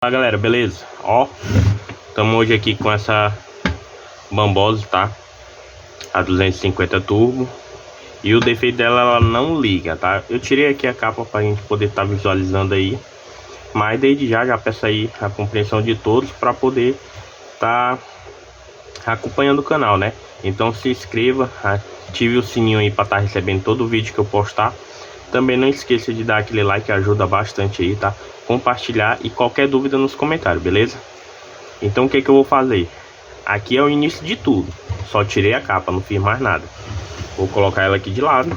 Fala galera, beleza? Ó, estamos hoje aqui com essa Bambose, tá? A 250 turbo. E o defeito dela, ela não liga, tá? Eu tirei aqui a capa pra gente poder estar visualizando aí. Mas desde já peço aí a compreensão de todos para poder estar acompanhando o canal, né? Então se inscreva, ative o sininho aí para estar recebendo todo o vídeo que eu postar. Também não esqueça de dar aquele like, ajuda bastante aí, tá? Compartilhar e qualquer dúvida nos comentários, beleza? Então o que eu vou fazer? Aqui é o início de tudo. Só tirei a capa, não fiz mais nada. Vou colocar ela aqui de lado.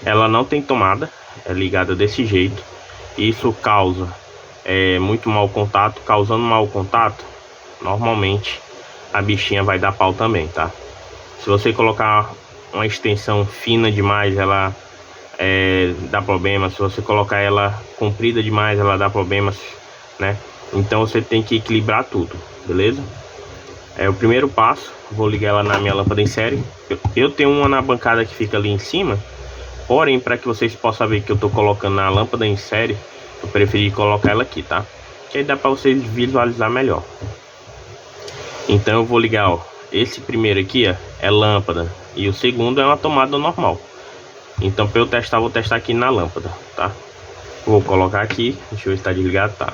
Ela não tem tomada, é ligada desse jeito. Isso causa muito mau contato. Causando mau contato, normalmente a bichinha vai dar pau também, tá? Se você colocar uma extensão fina demais, ela dá problema. Se você colocar ela comprida demais, ela dá problemas, né? Então você tem que equilibrar tudo, beleza? O primeiro passo, vou ligar ela na minha lâmpada em série. Eu tenho uma na bancada que fica ali em cima, porém para que vocês possam ver que eu tô colocando na lâmpada em série, eu preferi colocar ela aqui, tá? Que aí dá para vocês visualizar melhor. Então eu vou ligar, ó, esse primeiro aqui, ó, é lâmpada, e o segundo é uma tomada normal. Então para eu testar, vou testar aqui na lâmpada, tá? Vou colocar aqui, deixa eu ver se tá desligado, tá?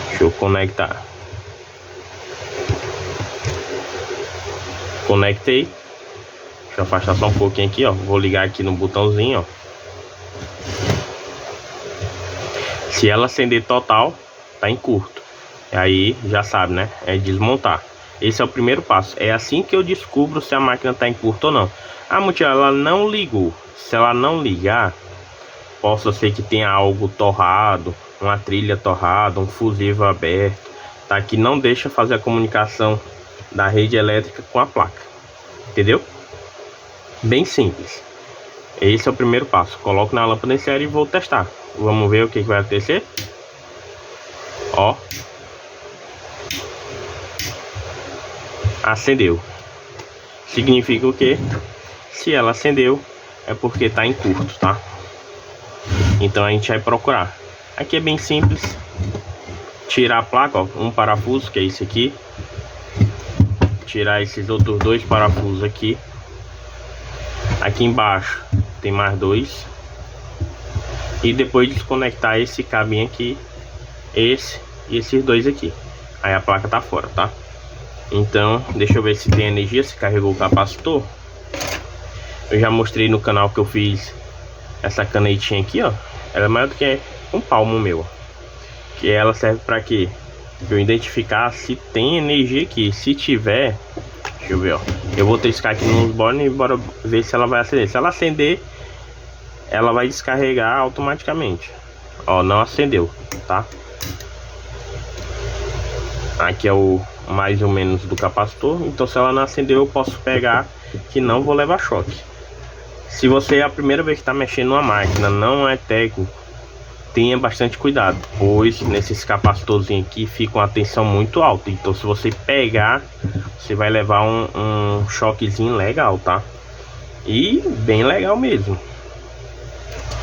Deixa eu conectar. Conectei. Deixa eu afastar só um pouquinho aqui, ó. Vou ligar aqui no botãozinho, ó. Se ela acender total, tá em curto. Aí já sabe, né? É desmontar. Esse é o primeiro passo. É assim que eu descubro se a máquina tá em curto ou não. Ah, Mutiel, ela não ligou. Se ela não ligar, possa ser que tenha algo torrado, uma trilha torrada, um fusível aberto, tá? Que não deixa fazer a comunicação da rede elétrica com a placa. Entendeu? Bem simples. Esse é o primeiro passo. Coloco na lâmpada em série e vou testar. Vamos ver o que vai acontecer. Ó. Acendeu. Significa o quê? Se ela acendeu, é porque tá em curto, tá? Então a gente vai procurar. Aqui é bem simples. Tirar a placa, ó, um parafuso, que é esse aqui. Tirar esses outros dois parafusos aqui. Aqui embaixo tem mais dois. E depois desconectar esse cabinho aqui, esse e esses dois aqui. Aí a placa tá fora, tá? Então, deixa eu ver se tem energia, se carregou o capacitor. Eu já mostrei no canal que eu fiz essa canetinha aqui, ó. Ela é maior do que um palmo meu. Que ela serve para quê? Pra eu identificar se tem energia aqui. Se tiver, deixa eu ver, ó. Eu vou triscar aqui nos bornes e bora ver se ela vai acender. Se ela acender, ela vai descarregar automaticamente. Ó, não acendeu, tá? Aqui é o mais ou menos do capacitor. Então se ela não acendeu, eu posso pegar, que não vou levar choque. Se você é a primeira vez que está mexendo numa máquina, não é técnico, tenha bastante cuidado, pois nesses capacitorzinhos aqui fica uma tensão muito alta. Então se você pegar, você vai levar um choquezinho legal, tá? E bem legal mesmo.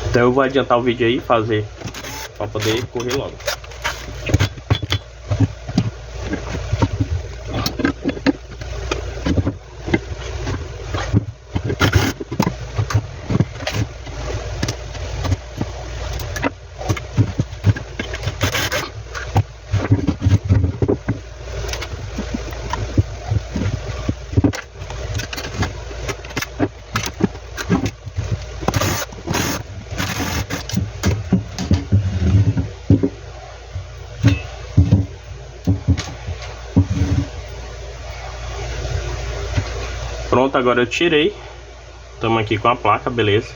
Então eu vou adiantar o vídeo aí, fazer para poder correr logo. Pronto, agora eu tirei. Estamos aqui com a placa, beleza.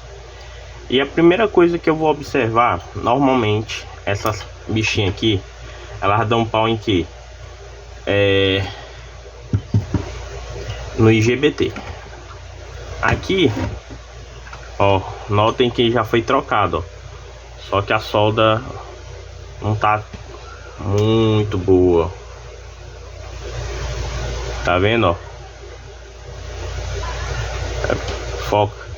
E a primeira coisa que eu vou observar, normalmente, essas bichinhas aqui, elas dão pau em que? No IGBT. Aqui, ó, notem que já foi trocado, ó. Só que a solda não tá muito boa. Tá vendo, ó? Foca.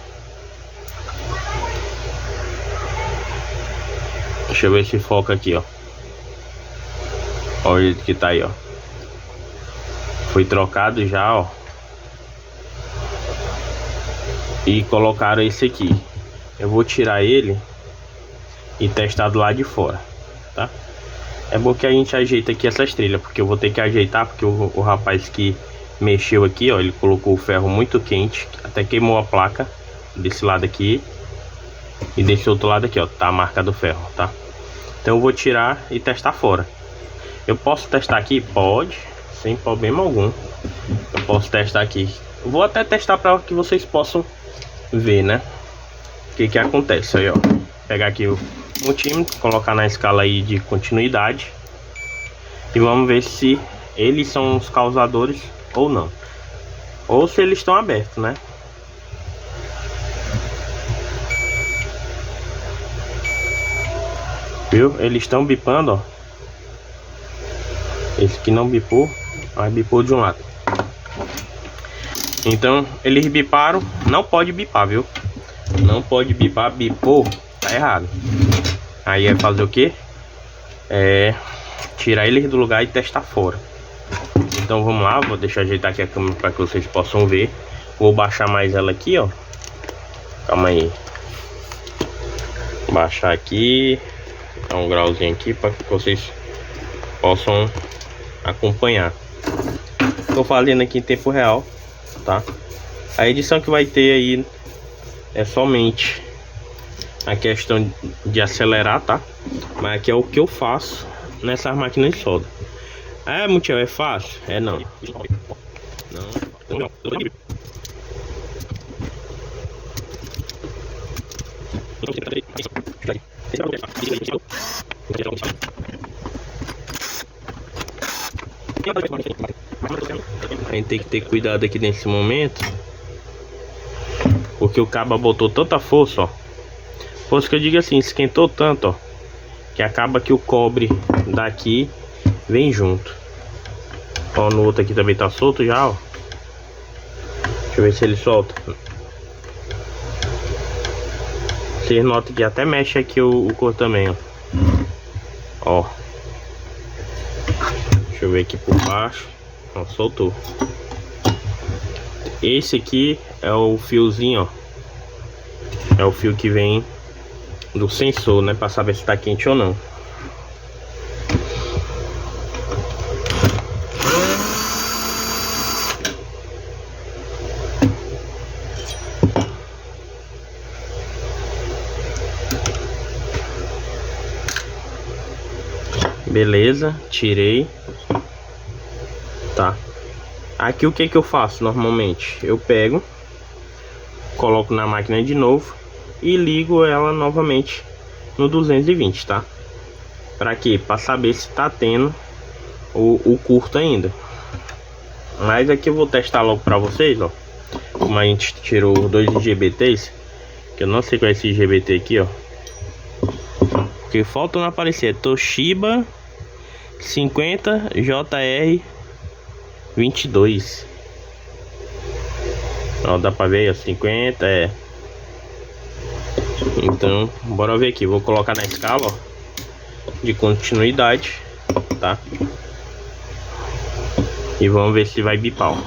Deixa eu ver se foca aqui, ó. Olha o jeito que tá aí, ó. Foi trocado já, ó. E colocaram esse aqui. Eu vou tirar ele e testar do lado de fora, tá? É bom que a gente ajeita aqui essas trilhas, porque eu vou ter que ajeitar, porque o rapaz que mexeu aqui, ó, ele colocou o ferro muito quente, até queimou a placa desse lado aqui. E desse outro lado aqui, ó, tá a marca do ferro, tá? Então eu vou tirar e testar fora. Eu posso testar aqui? Pode, sem problema algum. Eu posso testar aqui. Eu vou até testar para que vocês possam ver, né? O que que acontece aí, ó. Pegar aqui o multímetro, colocar na escala aí de continuidade. E vamos ver se eles são os causadores ou não. Ou se eles estão abertos, né? Viu? Eles estão bipando, ó. Esse aqui não bipou, mas bipou de um lado. Então, eles biparam. Não pode bipar, viu? Não pode bipar, bipou, tá errado. Aí é fazer o que? É tirar eles do lugar e testar fora. Então vamos lá, vou deixar ajeitar aqui a câmera para que vocês possam ver. Vou baixar mais ela aqui, ó. Calma aí. Baixar aqui. Dar um grauzinho aqui para que vocês possam acompanhar. Tô fazendo aqui em tempo real, tá? A edição que vai ter aí é somente a questão de acelerar, tá? Mas aqui é o que eu faço nessas máquinas de solda. É, Mutiel, é fácil? É não. Não. A gente tem que ter cuidado aqui nesse momento, porque o cabo botou tanta força, ó. Força que eu digo assim, esquentou tanto, ó, que acaba que o cobre daqui vem junto. Ó, no outro aqui também tá solto já, ó. Deixa eu ver se ele solta. Vocês notam que até mexe aqui o cor também, ó. Ó. Deixa eu ver aqui por baixo. Ó, soltou. Esse aqui é o fiozinho, ó. É o fio que vem do sensor, né? Pra saber se tá quente ou não. Beleza, tirei. Tá. Aqui o que que eu faço normalmente? Eu pego, coloco na máquina de novo e ligo ela novamente no 220, tá? Pra quê? Pra saber se tá tendo o curto ainda. Mas aqui eu vou testar logo pra vocês, ó. Como a gente tirou dois IGBTs, que eu não sei qual é esse IGBT aqui, ó. Porque falta não aparecer, Toshiba 50 JR 22. Ó, dá pra ver, ó, 50 é. Então, bora ver aqui. Vou colocar na escala, ó, de continuidade, tá? E vamos ver se vai bipar, ó.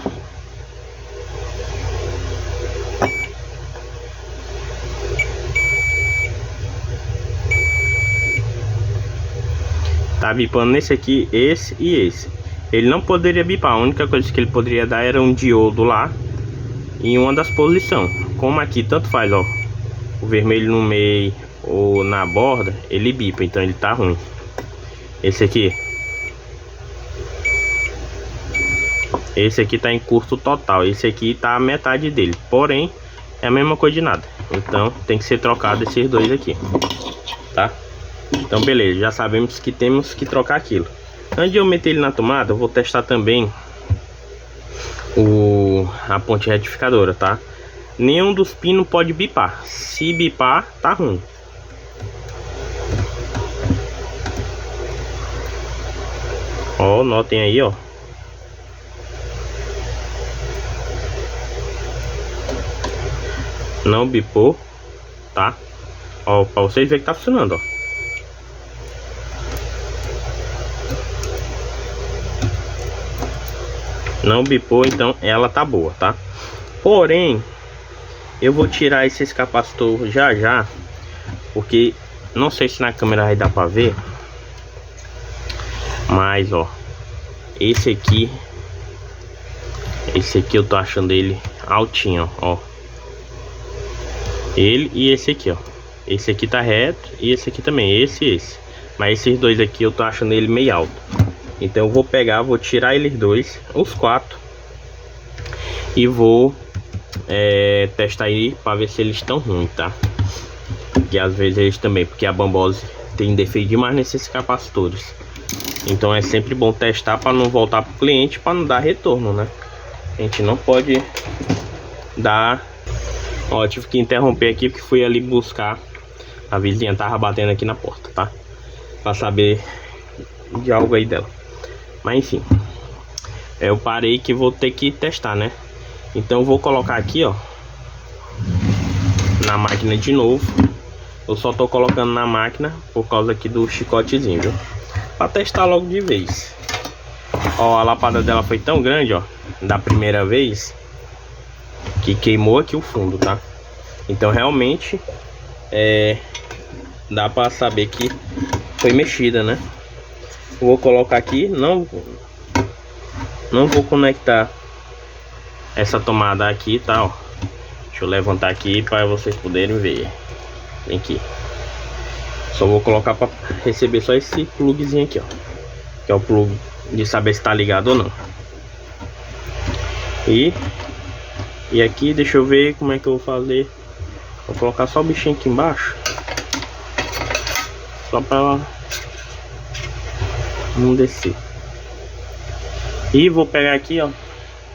Tá bipando nesse aqui, esse e esse. Ele não poderia bipar, a única coisa que ele poderia dar era um diodo lá em uma das posições. Como aqui tanto faz, ó, o vermelho no meio ou na borda, ele bipa, então ele tá ruim. Esse aqui tá em curto total, esse aqui tá a metade dele, porém é a mesma coisa de nada. Então tem que ser trocado esses dois aqui, tá? Então beleza, já sabemos que temos que trocar aquilo. Antes de eu meter ele na tomada, eu vou testar também a ponte retificadora, tá? Nenhum dos pinos pode bipar. Se bipar, tá ruim. Ó, notem aí, ó. Não bipou, tá? Ó, pra vocês verem que tá funcionando, ó. Não bipou, então ela tá boa, tá? Porém, eu vou tirar esse capacitor já já, porque não sei se na câmera vai dar pra ver, mas ó, esse aqui eu tô achando ele altinho, ó. Ele e esse aqui, ó. Esse aqui tá reto e esse aqui também, esse e esse. Mas esses dois aqui eu tô achando ele meio alto. Então eu vou pegar, vou tirar eles dois, os quatro, e vou testar aí para ver se eles estão ruins, tá? Porque às vezes eles também, porque a bambose tem defeito demais nesses capacitores. Então é sempre bom testar para não voltar pro cliente, para não dar retorno, né? A gente não pode dar... Ó, tive que interromper aqui porque fui ali buscar. A vizinha tava batendo aqui na porta, tá? Pra saber de algo aí dela. Mas enfim, eu parei que vou ter que testar, né? Então eu vou colocar aqui, ó, na máquina de novo. Eu só tô colocando na máquina por causa aqui do chicotezinho, viu? Pra testar logo de vez. Ó, a lapada dela foi tão grande, ó, da primeira vez, que queimou aqui o fundo, tá? Então realmente dá pra saber que foi mexida, né? Vou colocar aqui, não vou conectar essa tomada aqui, tá, ó. Deixa eu levantar aqui para vocês poderem ver. Vem aqui. Só vou colocar para receber só esse plugzinho aqui, ó, que é o plug de saber se tá ligado ou não. E aqui, deixa eu ver como é que eu vou fazer. Vou colocar só o bichinho aqui embaixo, só para não descer. E vou pegar aqui, ó,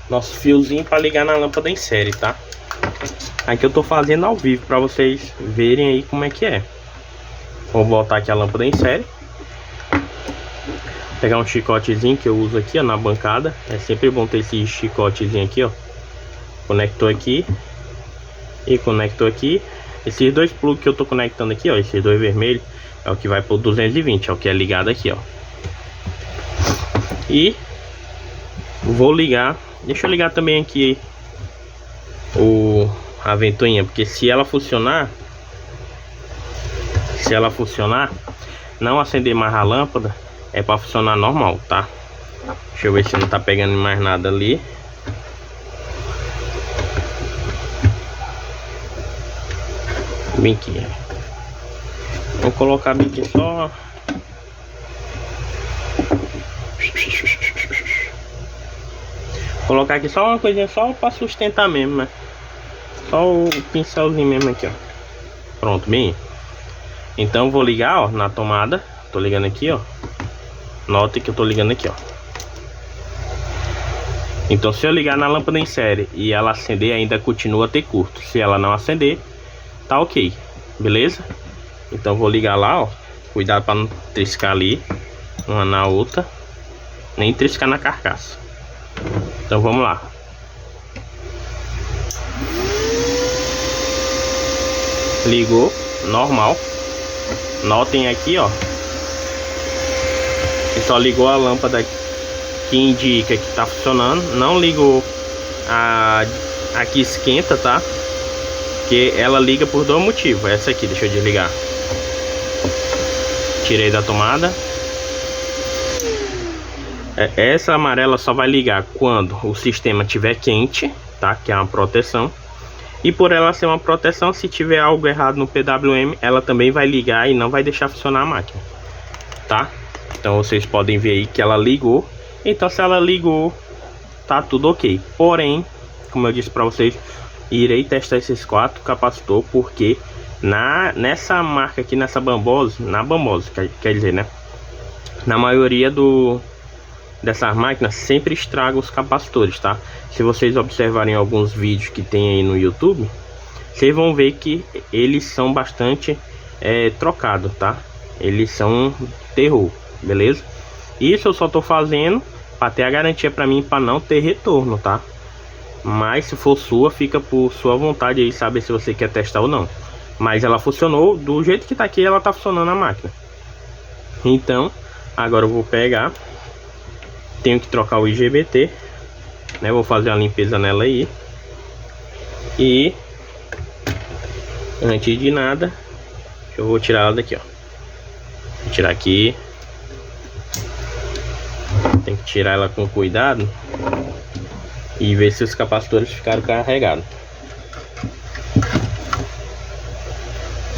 nosso fiozinho para ligar na lâmpada em série, tá? Aqui eu tô fazendo ao vivo para vocês verem aí como é que é. Vou botar aqui a lâmpada em série. Pegar um chicotezinho que eu uso aqui, ó, na bancada. É sempre bom ter esse chicotezinho aqui, ó. Conector aqui e conector aqui. Esses dois plugs que eu tô conectando aqui, ó, esses dois vermelhos, é o que vai pro 220, é o que é ligado aqui, ó. E vou ligar. Deixa eu ligar também aqui a ventoinha, porque se ela funcionar, não acender mais a lâmpada, é para funcionar normal, tá? Deixa eu ver se não tá pegando mais nada ali. Bem aqui, vou colocar bem aqui só. Colocar aqui só uma coisinha só para sustentar mesmo, né? Só o pincelzinho mesmo aqui, ó. Pronto, bem. Então vou ligar, ó, na tomada. Tô ligando aqui, ó. Note que eu tô ligando aqui, ó. Então se eu ligar na lâmpada em série e ela acender, ainda continua a ter curto. Se ela não acender, tá ok, beleza? Então vou ligar lá, ó. Cuidado para não triscar ali uma na outra, nem triscar na carcaça. Então vamos lá. Ligou, normal. Notem aqui, ó, que só ligou a lâmpada que indica que tá funcionando. Não ligou a que esquenta, tá? Porque ela liga por dois motivos. Essa aqui, deixa eu desligar. Tirei da tomada. Essa amarela só vai ligar quando o sistema estiver quente, tá? Que é uma proteção. E por ela ser uma proteção, se tiver algo errado no PWM, ela também vai ligar e não vai deixar funcionar a máquina, tá? Então vocês podem ver aí que ela ligou. Então se ela ligou, tá tudo ok. Porém, como eu disse para vocês, irei testar esses 4 capacitores, porque nessa marca aqui, nessa bambose, quer dizer, né? Na maioria dessas máquinas sempre estraga os capacitores, tá? Se vocês observarem alguns vídeos que tem aí no YouTube, vocês vão ver que eles são bastante trocados, tá? Eles são terror, beleza? Isso eu só tô fazendo para ter a garantia para mim, para não ter retorno, tá? Mas se for sua, fica por sua vontade aí, saber se você quer testar ou não. Mas ela funcionou do jeito que tá aqui, ela tá funcionando a máquina. Então agora eu vou pegar, tenho que trocar o IGBT né? Vou fazer uma limpeza nela aí. E antes de nada, eu vou tirar ela daqui, ó. Vou tirar aqui. Tem que tirar ela com cuidado e ver se os capacitores ficaram carregados.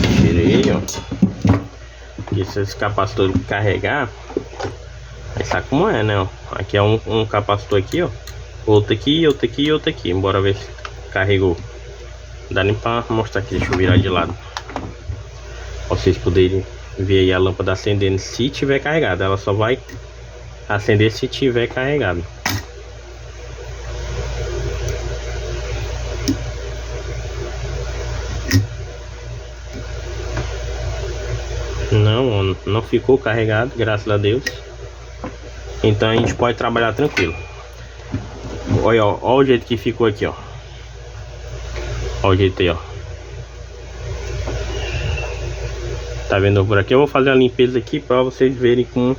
Tirei, ó. Porque se esse capacitor carregar, aí sabe como é, né? Ó. Aqui é um capacitor aqui, ó. Outro aqui, outro aqui e outro aqui. Bora ver se carregou. Não dá nem pra mostrar aqui. Deixa eu virar de lado. Pra vocês poderem ver aí a lâmpada acendendo se tiver carregada. Ela só vai acender se tiver carregado. Não ficou carregado, graças a Deus. Então a gente pode trabalhar tranquilo. Olha, ó o jeito que ficou aqui, ó. Olha o jeito aí, ó. Tá vendo por aqui? Eu vou fazer a limpeza aqui para vocês verem como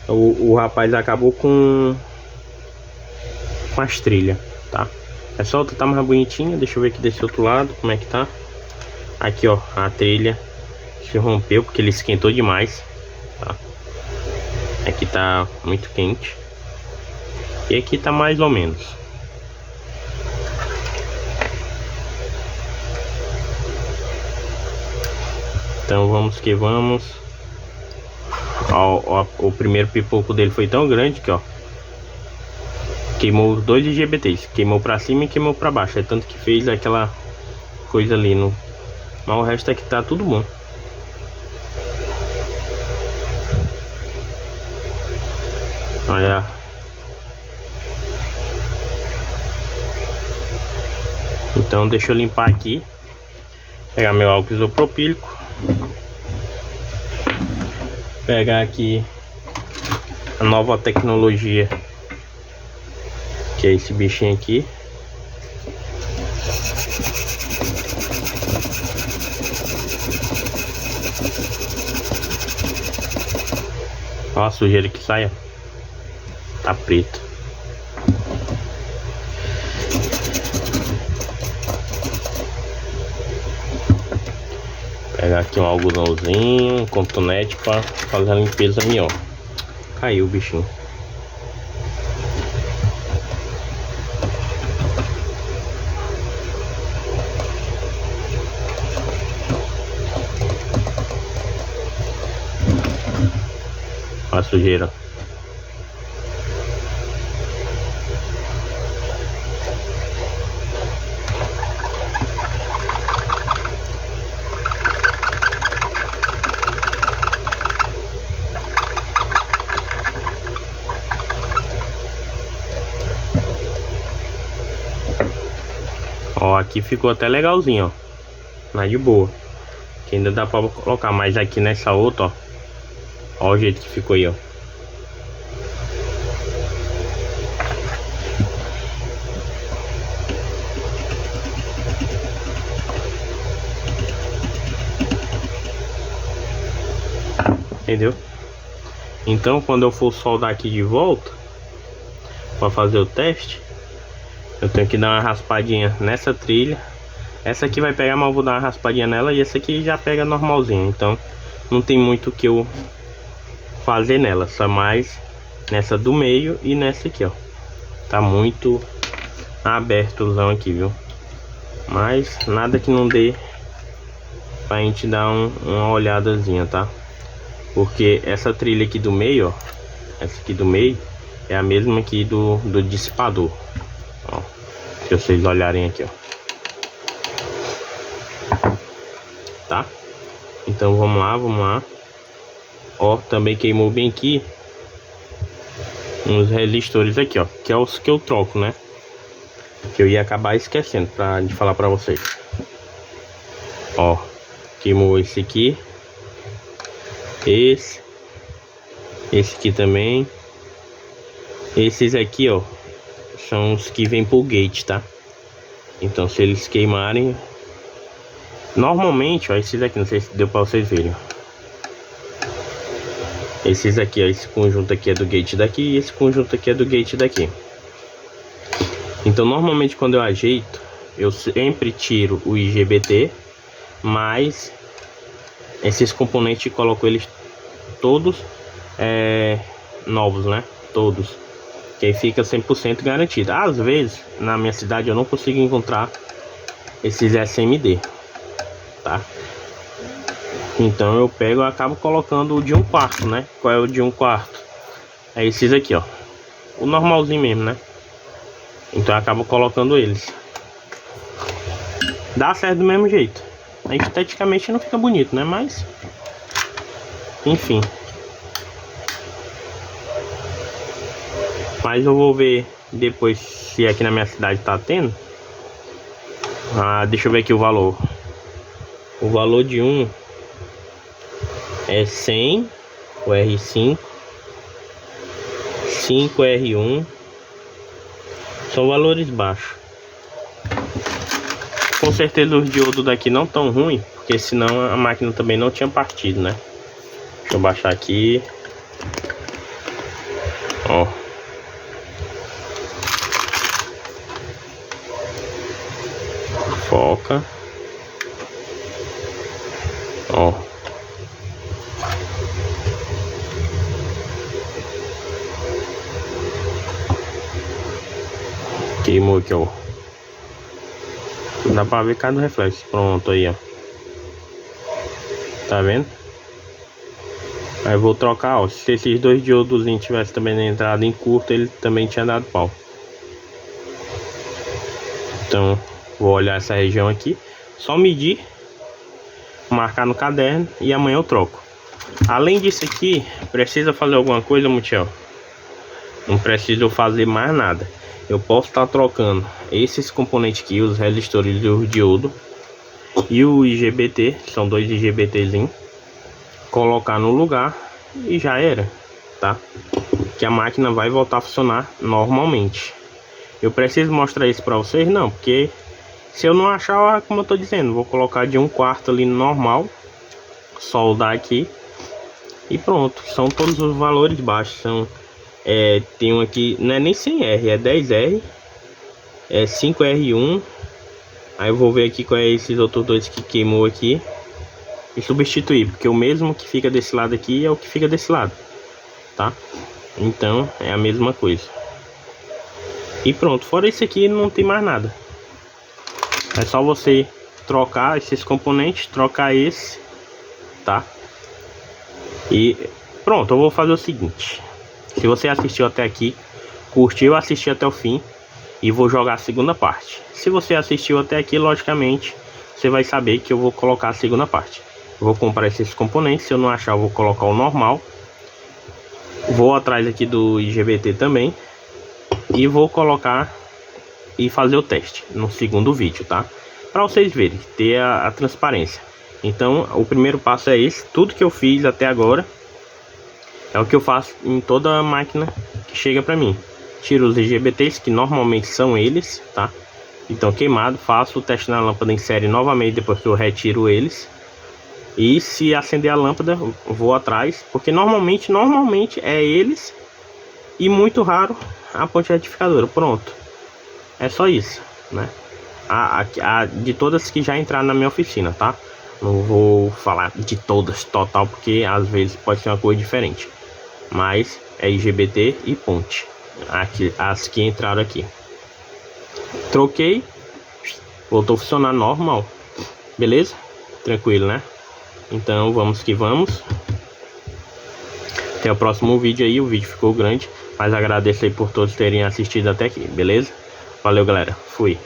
o rapaz acabou com as trilhas, tá? É só outra tá mais bonitinha. Deixa eu ver aqui desse outro lado como é que tá. Aqui, ó, a trilha se rompeu porque ele esquentou demais, tá? Aqui tá muito quente e aqui tá mais ou menos. Então vamos que vamos. Ó, o primeiro pipoco dele foi tão grande que, ó, queimou 2 IGBTs. Queimou pra cima e queimou pra baixo. É tanto que fez aquela coisa ali no... Mas o resto aqui tá tudo bom. Olha. Então deixa eu limpar aqui. Pegar meu álcool isopropílico. Pegar aqui a nova tecnologia, que é esse bichinho aqui. Olha a sujeira que sai, ó. Tá preto. Pegar aqui um algodãozinho, um cotonete para fazer a limpeza minha, ó. Caiu o bichinho. Olha a sujeira. Ó, aqui ficou até legalzinho, ó. Mas de boa. Que ainda dá pra colocar. Mas aqui nessa outra, ó. Ó o jeito que ficou aí, ó. Entendeu? Então quando eu for soldar aqui de volta para fazer o teste, eu tenho que dar uma raspadinha nessa trilha. Essa aqui vai pegar, mas eu vou dar uma raspadinha nela. E essa aqui já pega normalzinho. Então não tem muito o que eu fazer nela, só mais nessa do meio e nessa aqui, ó. Tá muito abertozão aqui, viu? Mas nada que não dê pra gente dar uma olhadazinha, tá? Porque essa trilha aqui do meio, ó, essa aqui do meio é a mesma aqui do dissipador, ó. Se vocês olharem aqui, ó. Tá? Então vamos lá, vamos lá. Ó, também queimou bem aqui uns resistores aqui, ó, que é os que eu troco, né? Que eu ia acabar esquecendo de falar pra vocês. Ó, queimou esse aqui. Esse aqui também. Esses aqui, ó, são os que vêm pro gate, tá? Então se eles queimarem, normalmente, ó, esses aqui, não sei se deu pra vocês verem, ó. Esses aqui, ó, esse conjunto aqui é do gate daqui e esse conjunto aqui é do gate daqui. Então normalmente quando eu ajeito, eu sempre tiro o IGBT, mas esses componentes eu coloco eles todos novos, né? Todos, que aí fica 100% garantido. Às vezes na minha cidade eu não consigo encontrar esses SMD, tá? Então eu pego e acabo colocando o de 1/4, né? Qual é o de 1/4? É esses aqui, ó, o normalzinho mesmo, né? Então eu acabo colocando eles. Dá certo do mesmo jeito. Esteticamente não fica bonito, né? Mas enfim. Mas eu vou ver depois se aqui na minha cidade tá tendo. Deixa eu ver aqui o valor. O valor de um é 100 o R5, 5 R1. São valores baixos. Com certeza os diodos daqui não tão ruim, porque senão a máquina também não tinha partido, né? Deixa eu baixar aqui. Ó. Foca. Ó. Queimou aqui, ó. Dá pra ver cada reflexo. Pronto aí, ó. Tá vendo? Aí eu vou trocar, ó. Se esses dois diodos tivessem também na entrada em curto, ele também tinha dado pau. Então vou olhar essa região aqui, só medir, marcar no caderno e amanhã eu troco. Além disso aqui, precisa fazer alguma coisa, Mutiel? Não preciso fazer mais nada. Eu posso estar trocando esses componentes aqui, os resistores do diodo e o IGBT, são dois IGBTzinhos, colocar no lugar e já era, tá? Que a máquina vai voltar a funcionar normalmente. Eu preciso mostrar isso para vocês? Não, porque se eu não achar, como eu tô dizendo, vou colocar de 1/4 ali no normal, soldar aqui e pronto. São todos os valores baixos. São tem um aqui, não é nem 100R, é 10R, é 5R1. Aí eu vou ver aqui qual é esses outros dois que queimou aqui e substituir, porque o mesmo que fica desse lado aqui é o que fica desse lado, tá? Então é a mesma coisa. E pronto, fora isso aqui não tem mais nada. É só você trocar esses componentes, trocar esse, tá? E pronto, eu vou fazer o seguinte. Se você assistiu até aqui, curtiu, assistir até o fim, e vou jogar a segunda parte. Se você assistiu até aqui, logicamente, você vai saber que eu vou colocar a segunda parte. Eu vou comprar esses componentes, se eu não achar eu vou colocar o normal. Vou atrás aqui do IGBT também. E vou colocar e fazer o teste no segundo vídeo, tá? Para vocês verem, ter a transparência. Então, o primeiro passo é esse. Tudo que eu fiz até agora é o que eu faço em toda máquina que chega para mim. Tiro os IGBTs, que normalmente são eles, tá? Então, queimado, faço o teste na lâmpada em série novamente depois que eu retiro eles. E se acender a lâmpada, eu vou atrás, porque normalmente é eles e muito raro a ponte retificadora. Pronto, é só isso, né? De todas que já entraram na minha oficina, tá? Não vou falar de todas total, porque às vezes pode ser uma coisa diferente. Mas é IGBT e ponte, aqui, as que entraram aqui. Troquei, voltou a funcionar normal, beleza? Tranquilo, né? Então vamos que vamos. Até o próximo vídeo aí. O vídeo ficou grande, mas agradeço aí por todos terem assistido até aqui, beleza? Valeu, galera, fui.